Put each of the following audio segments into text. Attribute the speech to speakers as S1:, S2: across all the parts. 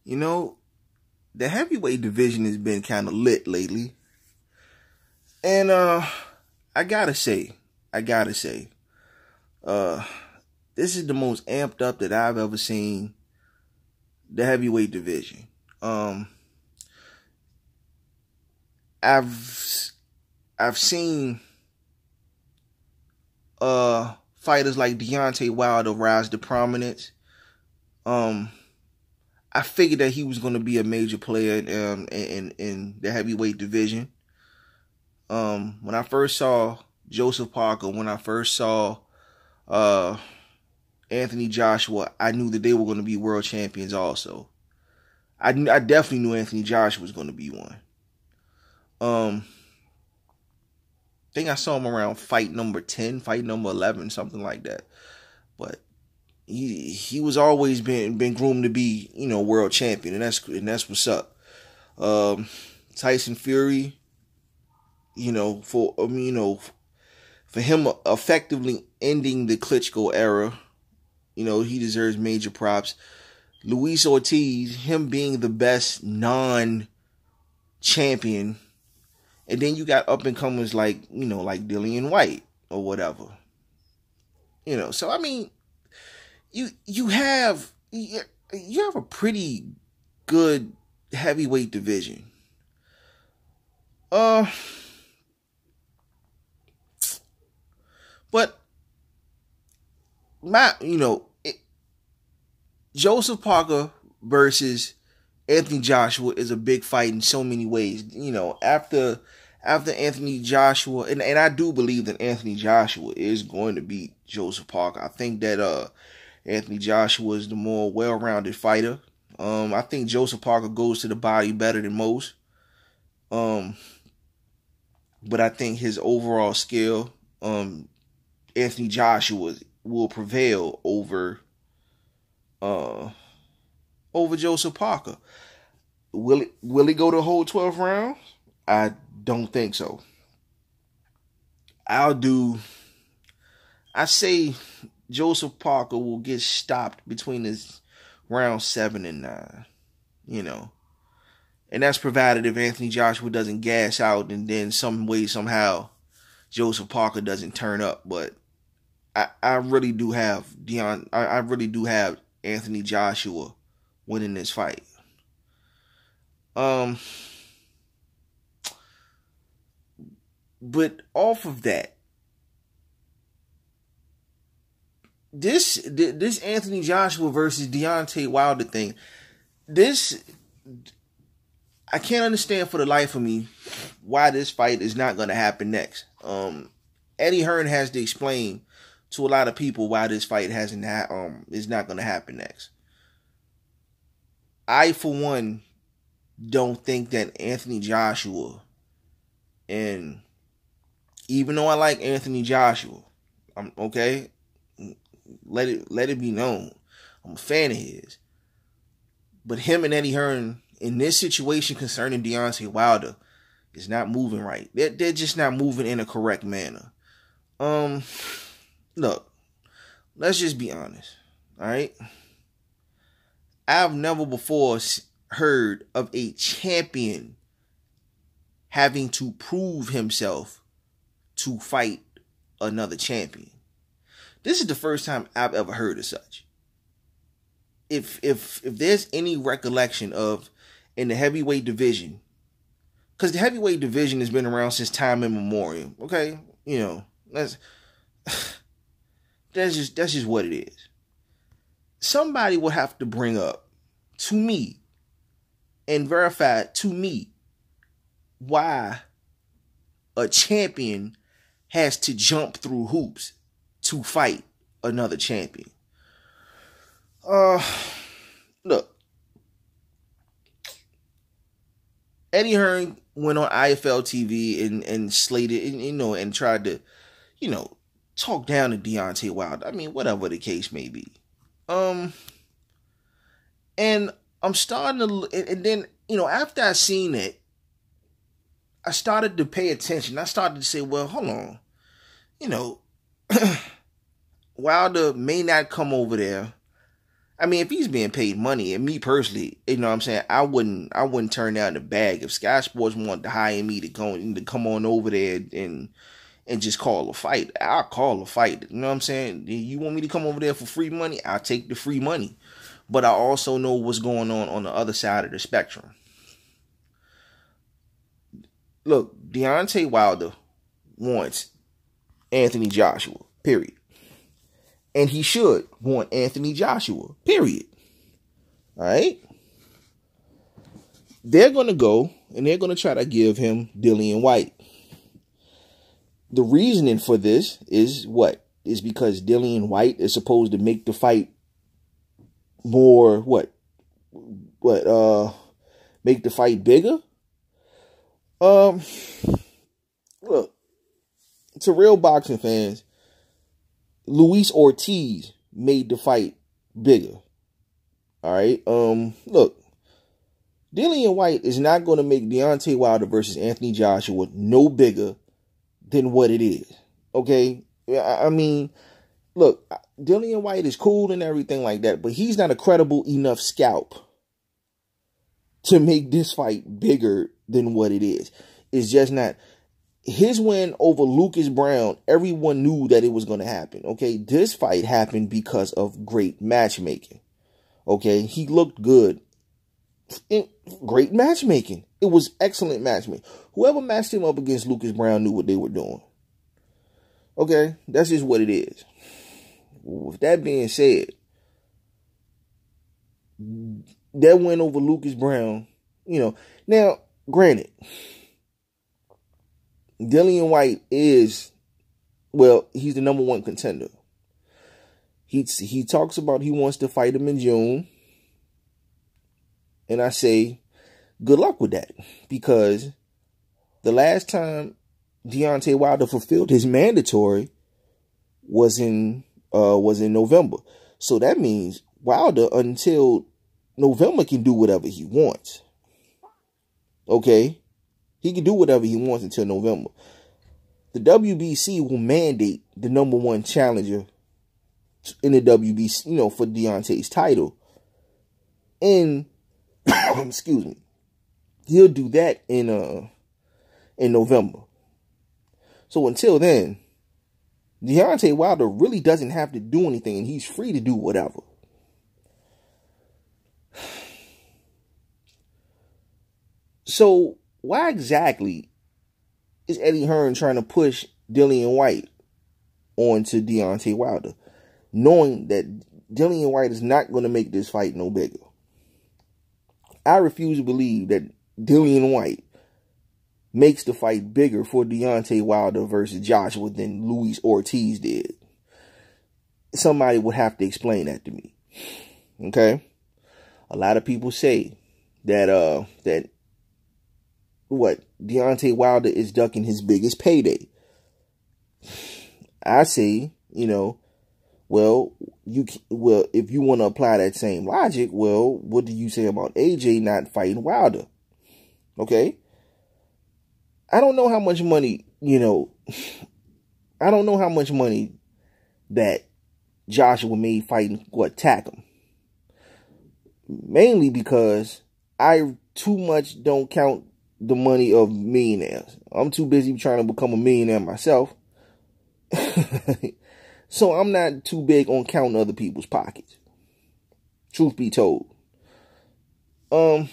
S1: You know, the heavyweight division has been kind of lit lately. And I gotta say, this is the most amped up that I've ever seen the heavyweight division. I've seen fighters like Deontay Wilder rise to prominence. I figured that he was going to be a major player in the heavyweight division. When I first saw Joseph Parker, when I first saw Anthony Joshua, I knew that they were going to be world champions also. I definitely knew Anthony Joshua was going to be one. I think I saw him around fight number 10, fight number 11, something like that. But he was always been groomed to be, world champion, and that's what's up. Tyson Fury, for him effectively ending the Klitschko era, he deserves major props. Luis Ortiz, him being the best non-champion. And then you got up and comers like Dillian White or whatever. So I mean, you have a pretty good heavyweight division. But Joseph Parker versus Anthony Joshua is a big fight in so many ways. After Anthony Joshua, and I do believe that Anthony Joshua is going to beat Joseph Parker. I think that Anthony Joshua is the more well-rounded fighter. I think Joseph Parker goes to the body better than most. But I think his overall skill, Anthony Joshua will prevail over Joseph Parker. Will he go the whole 12 rounds? I don't think so. I say Joseph Parker will get stopped between his round 7 and 9. And that's provided if Anthony Joshua doesn't gas out and then some way, somehow, Joseph Parker doesn't turn up. But I really do have Anthony Joshua winning this fight. But off of that, this Anthony Joshua versus Deontay Wilder thing, I can't understand for the life of me why this fight is not going to happen next. Eddie Hearn has to explain to a lot of people why this fight is not going to happen next. I, for one, don't think that Anthony Joshua, and even though I like Anthony Joshua, let it be known, I'm a fan of his. But him and Eddie Hearn in this situation concerning Deontay Wilder is not moving right. They're just not moving in a correct manner. Look, let's just be honest, all right? I've never before heard of a champion having to prove himself to fight another champion. This is the first time I've ever heard of such. If there's any recollection of in the heavyweight division, because the heavyweight division has been around since time immemorial, okay? That's just what it is. Somebody will have to bring up to me and verify to me why a champion has to jump through hoops to fight another champion. Look, Eddie Hearn went on IFL TV and slated, and tried to, talk down to Deontay Wilder. I mean, whatever the case may be. And I'm starting to, and then, after I seen it, I started to pay attention. I started to say, well, hold on. Wilder may not come over there. I mean, if he's being paid money, and me personally, you know what I'm saying, I wouldn't turn down the bag. If Sky Sports wanted to hire me to come on over there and just call a fight, I'll call a fight. You know what I'm saying? You want me to come over there for free money? I'll take the free money. But I also know what's going on the other side of the spectrum. Look, Deontay Wilder wants Anthony Joshua, period. And he should want Anthony Joshua, period. All right? They're going to go and they're going to try to give him Dillian Whyte. The reasoning for this is what? Is because Dillian Whyte is supposed to make the fight more, make the fight bigger? Look, to real boxing fans, Luis Ortiz made the fight bigger. All right. Look, Dillian Whyte is not going to make Deontay Wilder versus Anthony Joshua no bigger than what it is. Okay. I mean, look, Dillian Whyte is cool and everything like that, but he's not a credible enough scalp to make this fight bigger than what it is. It's just not. His win over Lucas Brown, everyone knew that it was going to happen. Okay, this fight happened because of great matchmaking. Okay, he looked good. Great matchmaking. It was excellent matchmaking. Whoever matched him up against Lucas Brown knew what they were doing. Okay, that's just what it is. With that being said, that win over Lucas Brown, now, granted, Dillian Whyte is, he's the number one contender. He talks about he wants to fight him in June. And I say, good luck with that. Because the last time Deontay Wilder fulfilled his mandatory was in November. So that means Wilder, until November, can do whatever he wants. Okay? He can do whatever he wants until November. The WBC will mandate the number one challenger in the WBC, for Deontay's title. And, excuse me, he'll do that in November. So until then, Deontay Wilder really doesn't have to do anything, and he's free to do whatever. So why exactly is Eddie Hearn trying to push Dillian Whyte onto Deontay Wilder, knowing that Dillian Whyte is not going to make this fight no bigger? I refuse to believe that Dillian Whyte makes the fight bigger for Deontay Wilder versus Joshua than Luis Ortiz did. Somebody would have to explain that to me. Okay? A lot of people say that Deontay Wilder is ducking his biggest payday. I say, if you want to apply that same logic, what do you say about AJ not fighting Wilder? Okay? I don't know how much money, I don't know how much money that Joshua made fighting Takam. Mainly because I too much don't count the money of millionaires. I'm too busy trying to become a millionaire myself. So I'm not too big on counting other people's pockets. Truth be told. The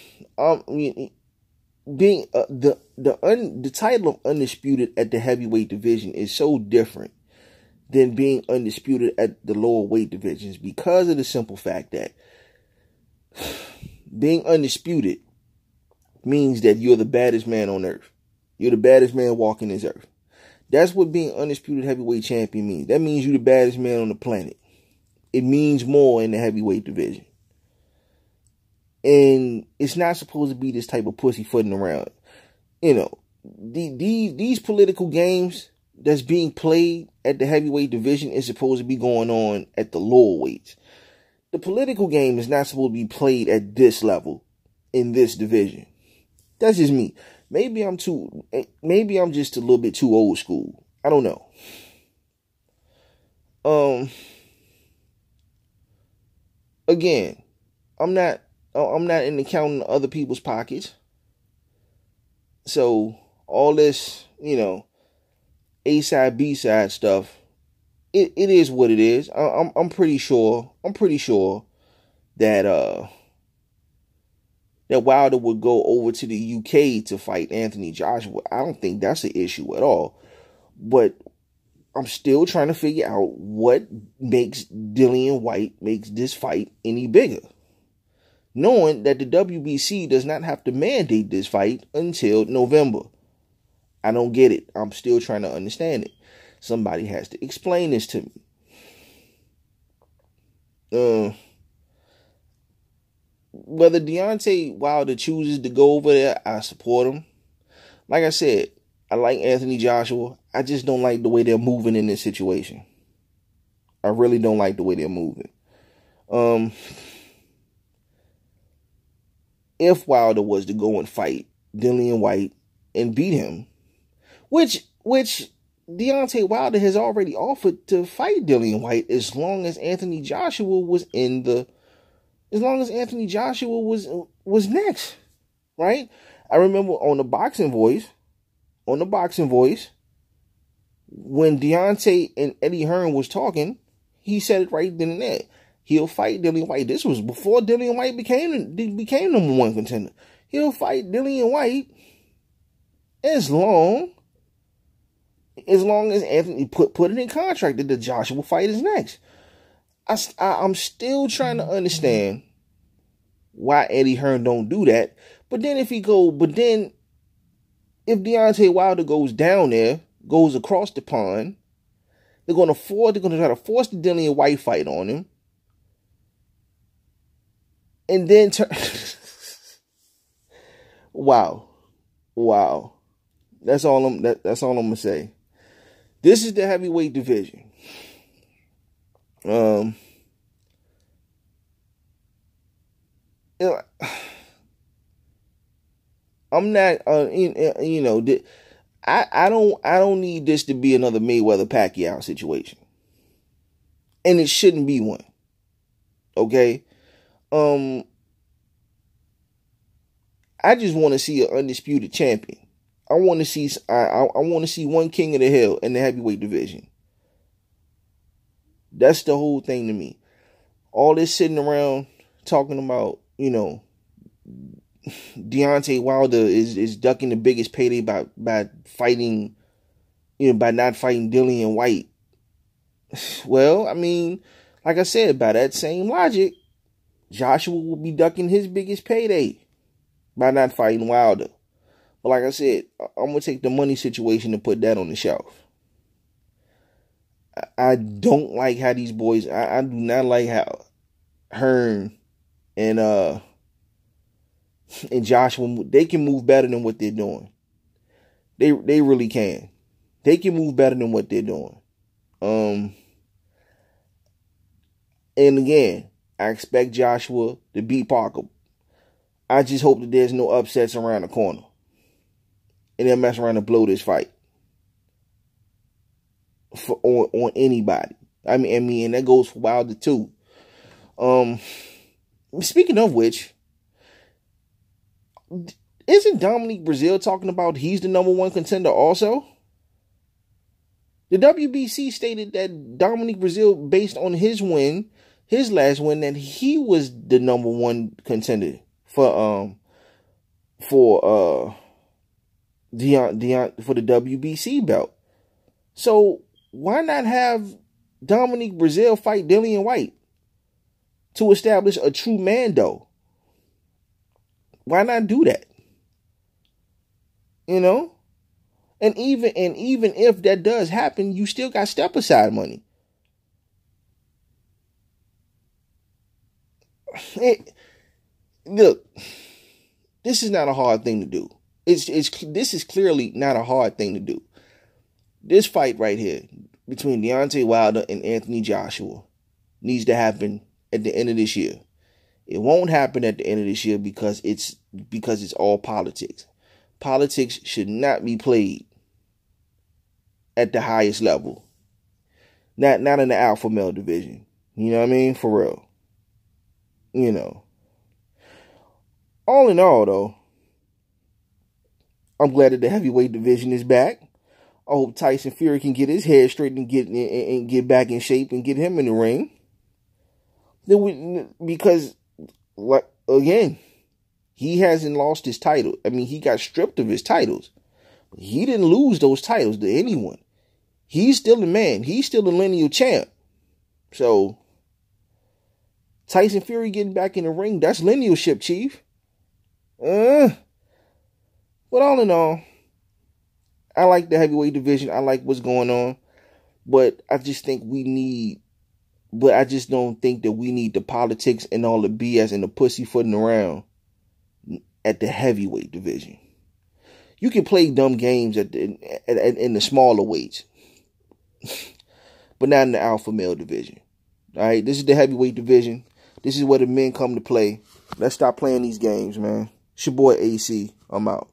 S1: title of undisputed at the heavyweight division is so different than being undisputed at the lower weight divisions, because of the simple fact that being undisputed means that you're the baddest man on earth. You're the baddest man walking this earth. That's what being undisputed heavyweight champion means. That means you're the baddest man on the planet. It means more in the heavyweight division. And it's not supposed to be this type of pussyfooting around. These political games that's being played at the heavyweight division is supposed to be going on at the lower weights. The political game is not supposed to be played at this level in this division. That's just me. Maybe I'm just a little bit too old school. I don't know. again, I'm not in the counting other people's pockets. So all this, A side, B side stuff, it is what it is. I'm pretty sure that that Wilder would go over to the UK to fight Anthony Joshua. I don't think that's an issue at all. But I'm still trying to figure out what makes Dillian Whyte makes this fight any bigger. Knowing that the WBC does not have to mandate this fight until November. I don't get it. I'm still trying to understand it. Somebody has to explain this to me. Whether Deontay Wilder chooses to go over there, I support him. Like I said, I like Anthony Joshua. I just don't like the way they're moving in this situation. I really don't like the way they're moving. If Wilder was to go and fight Dillian Whyte and beat him, which Deontay Wilder has already offered to fight Dillian Whyte as long as Anthony Joshua was was next, right? I remember on the Boxing Voice, when Deontay and Eddie Hearn was talking, he said it right then and there. He'll fight Dillian Whyte. This was before Dillian Whyte became number one contender. He'll fight Dillian Whyte as long as Anthony put it in contract that the Joshua fight is next. I'm still trying to understand why Eddie Hearn don't do that. But then if Deontay Wilder goes down there, goes across the pond, they're gonna try to force the Dillian Whyte fight on him. And then wow. That's all I'm gonna say. This is the heavyweight division. I'm not, I don't need this to be another Mayweather Pacquiao situation, and it shouldn't be one. Okay, I just want to see an undisputed champion. I want to see one king of the hill in the heavyweight division. That's the whole thing to me. All this sitting around talking about, Deontay Wilder is ducking the biggest payday by fighting, by not fighting Dillian Whyte. Well, I mean, like I said, by that same logic, Joshua will be ducking his biggest payday by not fighting Wilder. But like I said, I'm going to take the money situation and put that on the shelf. I don't like how these boys, I do not like how Hearn and Joshua, they can move better than what they're doing. They really can. They can move better than what they're doing. And again, I expect Joshua to beat Parker. I just hope that there's no upsets around the corner. And they'll mess around and blow this fight. On anybody. I mean, and that goes for Wilder too. Speaking of which, isn't Dominic Brazil talking about he's the number one contender also? The WBC stated that Dominic Brazil, based on his last win, that he was the number one contender for the WBC belt. So why not have Dominic Brazil fight Dillian Whyte to establish a true Mando? Why not do that? And even if that does happen, you still got step aside money. Look, this is not a hard thing to do. This is clearly not a hard thing to do. This fight right here between Deontay Wilder and Anthony Joshua needs to happen at the end of this year. It won't happen at the end of this year because it's all politics. Politics should not be played at the highest level. Not in the alpha male division. You know what I mean? For real. You know. All in all, though, I'm glad that the heavyweight division is back. I hope Tyson Fury can get his head straight and get back in shape and get him in the ring. Because, again, he hasn't lost his title. I mean, he got stripped of his titles. He didn't lose those titles to anyone. He's still the man. He's still the lineal champ. So, Tyson Fury getting back in the ring, that's linealship, Chief. But all in all, I like the heavyweight division. I like what's going on. But I just think I just don't think that we need the politics and all the BS and the pussyfooting around at the heavyweight division. You can play dumb games in the smaller weights, but not in the alpha male division. All right, this is the heavyweight division. This is where the men come to play. Let's stop playing these games, man. It's your boy AC. I'm out.